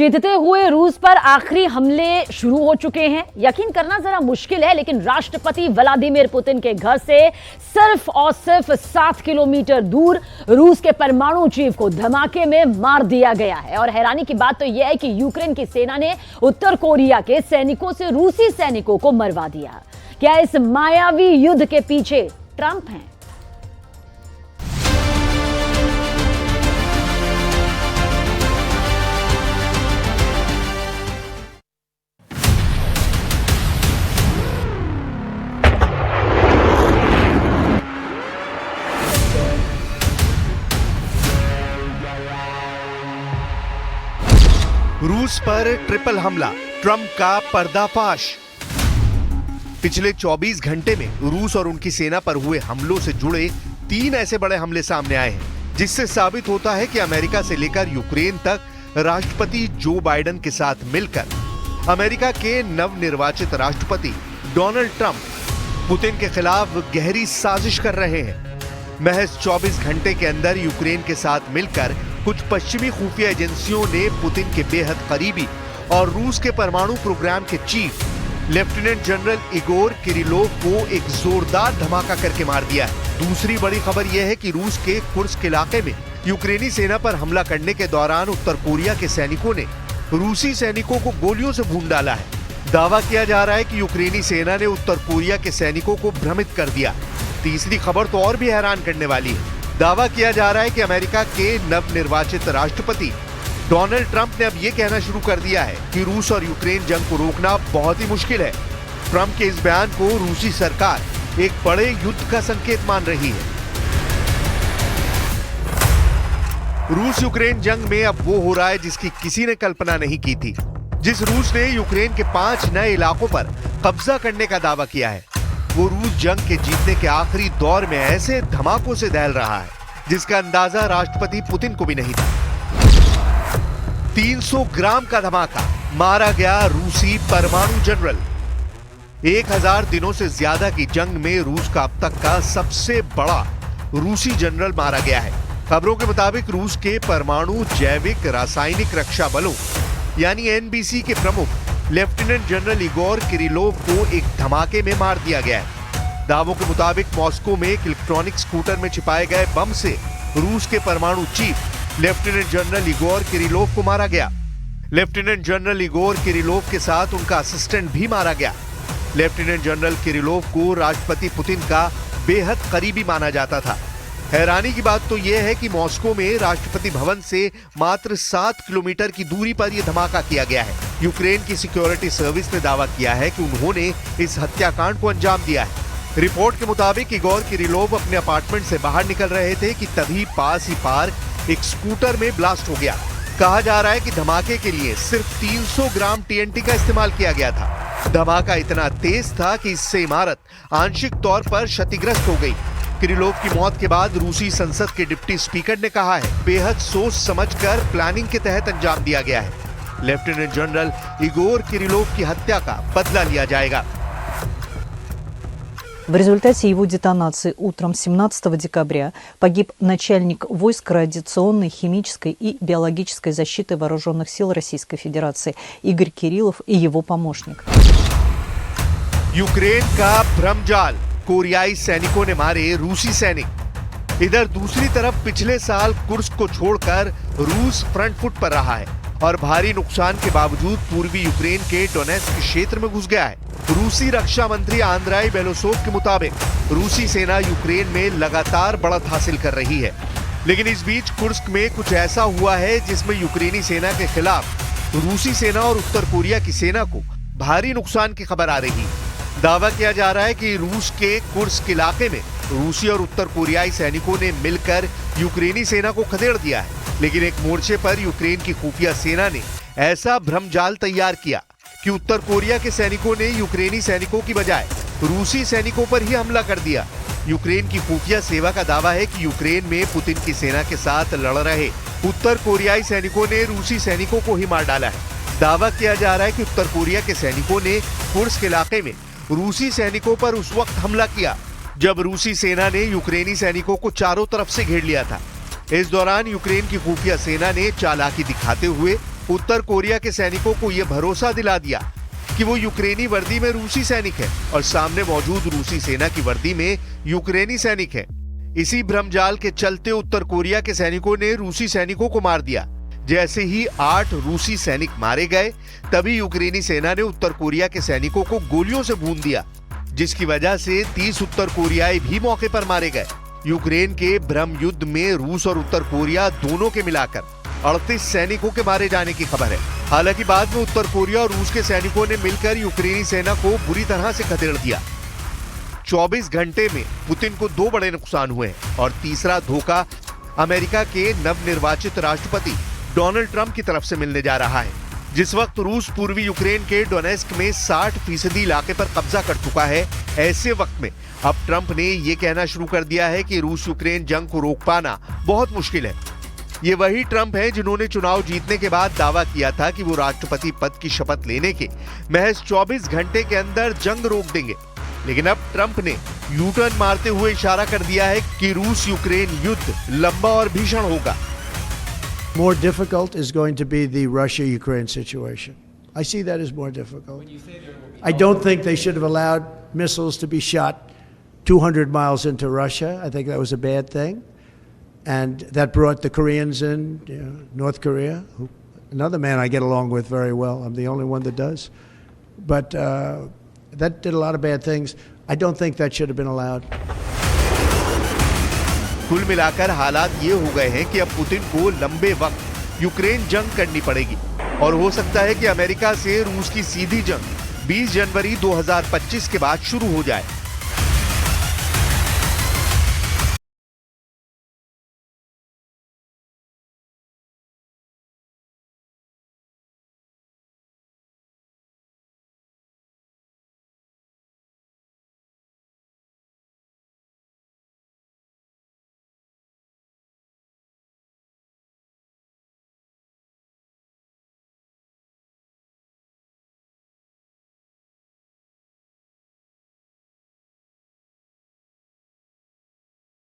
जीतते हुए रूस पर आखिरी हमले शुरू हो चुके हैं। यकीन करना जरा मुश्किल है, लेकिन राष्ट्रपति व्लादिमीर पुतिन के घर से सिर्फ और सिर्फ 7 किलोमीटर दूर रूस के परमाणु चीफ को धमाके में मार दिया गया है। और हैरानी की बात तो यह है कि यूक्रेन की सेना ने उत्तर कोरिया के सैनिकों से रूसी सैनिकों को मरवा दिया। क्या इस मायावी युद्ध के पीछे ट्रंप हैं? रूस पर ट्रिपल हमला, ट्रंप का पर्दाफाश। पिछले 24 घंटे में रूस और उनकी सेना पर हुए हमलों से जुड़े 3 ऐसे बड़े हमले सामने आए हैं, जिससे साबित होता है कि अमेरिका से लेकर यूक्रेन तक राष्ट्रपति जो बाइडेन के साथ मिलकर अमेरिका के नवनिर्वाचित राष्ट्रपति डोनाल्ड ट्रंप पुतिन के खिलाफ गहरी साजिश कर रहे हैं। महज 24 घंटे के अंदर यूक्रेन के साथ मिलकर कुछ पश्चिमी खुफिया एजेंसियों ने पुतिन के बेहद करीबी और रूस के परमाणु प्रोग्राम के chief lieutenant general Igor Kirillov को एक जोरदार धमाका करके मार दिया है। दूसरी बड़ी खबर यह है कि रूस के कुर्स्क इलाके में यूक्रेनी सेना पर हमला करने के दौरान उत्तर कोरिया के सैनिकों ने रूसी सैनिकों को गोलियों से भून डाला है। दावा किया जा रहा है कि यूक्रेनी सेना ने उत्तर कोरिया के सैनिकों को भ्रमित कर दिया। तीसरी खबर तो और भी हैरान करने वाली है। दावा किया जा रहा है कि अमेरिका के नवनिर्वाचित राष्ट्रपति डोनाल्ड ट्रंप ने अब यह कहना शुरू कर दिया है कि रूस और यूक्रेन जंग को रोकना बहुत ही मुश्किल है। ट्रंप के इस बयान को रूसी सरकार एक बड़े युद्ध का संकेत मान रही है। रूस यूक्रेन जंग में अब वो हो रहा है जिसकी किसी ने कल्पना नहीं की थी। जिस रूस ने यूक्रेन के 5 नए इलाकों पर कब्जा करने का दावा किया है, वो रूस जंग के जीतने के आखिरी दौर में ऐसे धमाकों से दहल रहा है जिसका अंदाजा राष्ट्रपति पुतिन को भी नहीं था। 300 ग्राम का धमाका, मारा गया रूसी परमाणु जनरल। 1000 दिनों से ज्यादा की जंग में रूस का अब तक का सबसे बड़ा रूसी जनरल मारा गया है। खबरों के मुताबिक रूस के परमाणु जैविक रासायनिक रक्षा बलों यानी एनबीसी के प्रमुख लेफ्टिनेंट जनरल इगोर किरिलोव को एक धमाके में मार दिया गया है। दावों के मुताबिक मॉस्को में एक इलेक्ट्रॉनिक स्कूटर में छिपाए गए बम से रूस के परमाणु chief lieutenant general Igor Kirillov को मारा गया। लेफ्टिनेंट जनरल इगोर किरिलोव के साथ उनका असिस्टेंट भी मारा गया। लेफ्टिनेंट जनरल किरिलोव को राष्ट्रपति पुतिन का बेहद करीबी माना जाता था। हैरानी की बात तो यह है कि मॉस्को में राष्ट्रपति भवन से मात्र 7 किलोमीटर की दूरी पर यह धमाका किया गया है। यूक्रेन की सिक्योरिटी सर्विस ने दावा किया है कि उन्होंने इस हत्याकांड को अंजाम दिया है। रिपोर्ट के मुताबिक इगोर किरिलोव अपने अपार्टमेंट से बाहर निकल रहे थे कि तभी पास ही पार्क एक स्कूटर में ब्लास्ट हो गया। कहा जा रहा है कि धमाके के लिए सिर्फ 300 ग्राम टीएनटी का इस्तेमाल किया गया था। धमाका इतना तेज था कि इससे इमारत आंशिक तौर पर क्षतिग्रस्त हो गई। किरिलोव की मौत के बाद रूसी संसद के डिप्टी स्पीकर ने कहा है, बेहद सोच समझकर प्लानिंग के तहत अंजाम दिया गया है। लेफ्टिनेंट जनरल इगोर किरिलोव की हत्या का बदला लिया जाएगा। В результате его детонации утром 17 декабря погиб начальник войск радиационной, химической и биологической защиты вооруженных сил Российской Федерации Игорь Кириллов и его помощник. यूक्रेन का भ्रमजाल, कोरियाई सैनिकों ने मारे रूसी सैनिक। इधर दूसरी तरफ पिछले साल कुर्स्क को छोड़कर रूस फ्रंट फुट पर रहा है और भारी नुकसान के बावजूद पूर्वी यूक्रेन के डोनेत्स्क क्षेत्र में घुस गया है। रूसी रक्षा मंत्री आंद्राई बेलोसोव के मुताबिक रूसी सेना यूक्रेन में लगातार बढ़त हासिल कर रही है, लेकिन इस बीच कुर्स्क में कुछ ऐसा हुआ है जिसमें यूक्रेनी सेना के खिलाफ रूसी सेना और उत्तर कोरिया की सेना को भारी नुकसान की खबर आ रही है। दावा किया जा रहा है कि रूस के कुर्स्क इलाके में रूसी और उत्तर कोरियाई सैनिकों ने मिलकर यूक्रेनी सेना को खदेड़ दिया है, लेकिन एक मोर्चे पर यूक्रेन की खुफिया सेना ने ऐसा भ्रमजाल तैयार किया कि उत्तर कोरिया के सैनिकों ने यूक्रेनी सैनिकों की बजाय रूसी सैनिकों पर ही हमला कर दिया। यूक्रेन की खुफिया सेवा का दावा है कि यूक्रेन में पुतिन की सेना के साथ लड़ रहे उत्तर कोरियाई सैनिकों ने रूसी सैनिकों को ही मार डाला है। दावा किया जा रहा है कि उत्तर कोरिया के सैनिकों ने कुर्स्क इलाके में रूसी सैनिकों पर उस वक्त हमला किया जब रूसी सेना ने यूक्रेनी सैनिकों को चारों तरफ से घेर लिया था। इस दौरान यूक्रेन की खुफिया सेना ने चालाकी दिखाते हुए उत्तर कोरिया के सैनिकों को यह भरोसा दिला दिया कि वो यूक्रेनी वर्दी में रूसी सैनिक है और सामने मौजूद रूसी सेना की वर्दी में यूक्रेनी सैनिक है। इसी भ्रमजाल के चलते उत्तर कोरिया के सैनिकों ने रूसी सैनिकों को मार दिया। जैसे ही 8 रूसी सैनिक मारे गए, तभी यूक्रेनी सेना ने उत्तर कोरिया के सैनिकों को गोलियों से भून दिया, जिसकी वजह से 30 उत्तर कोरियाई भी मौके पर मारे गए। यूक्रेन के ब्रह्म युद्ध में रूस और उत्तर कोरिया दोनों के मिलाकर 38 सैनिकों के मारे जाने की खबर है। हालांकि बाद में उत्तर कोरिया और रूस के सैनिकों ने मिलकर यूक्रेनी सेना को बुरी तरह से खदेड़ दिया। 24 घंटे में पुतिन को 2 बड़े नुकसान हुए और तीसरा धोखा अमेरिका के नवनिर्वाचित राष्ट्रपति डोनाल्ड ट्रंप की तरफ से मिलने जा रहा है। जिस वक्त रूस पूर्वी यूक्रेन के डोनेस्क में 60% इलाके पर कब्जा कर चुका है, ऐसे वक्त में अब ट्रंप ने यह कहना शुरू कर दिया है कि रूस यूक्रेन जंग को रोक पाना बहुत मुश्किल है। ये वही ट्रंप हैं जिन्होंने चुनाव जीतने के बाद दावा किया था कि वो राष्ट्रपति पद की शपथ लेने के महज 24 घंटे के अंदर जंग रोक देंगे। लेकिन अब ट्रंप ने यू टर्न मारते हुए इशारा कर दिया है कि रूस यूक्रेन युद्ध लंबा और भीषण होगा। More difficult is going to be the Russia-Ukraine situation. I see that as more difficult. I don't think they should have allowed missiles to be shot 200 miles into Russia. I think that was a bad thing. And that brought the Koreans in, North Korea, another man I get along with very well. I'm the only one that does. But that did a lot of bad things. I don't think that should have been allowed. कुल मिलाकर हालात ये हो गए हैं कि अब Putin को लंबे वक्त यूक्रेन जंग करनी पड़ेगी और हो सकता है कि अमेरिका से रूस की सीधी जंग 20 जनवरी 2025 के बाद शुरू हो जाए।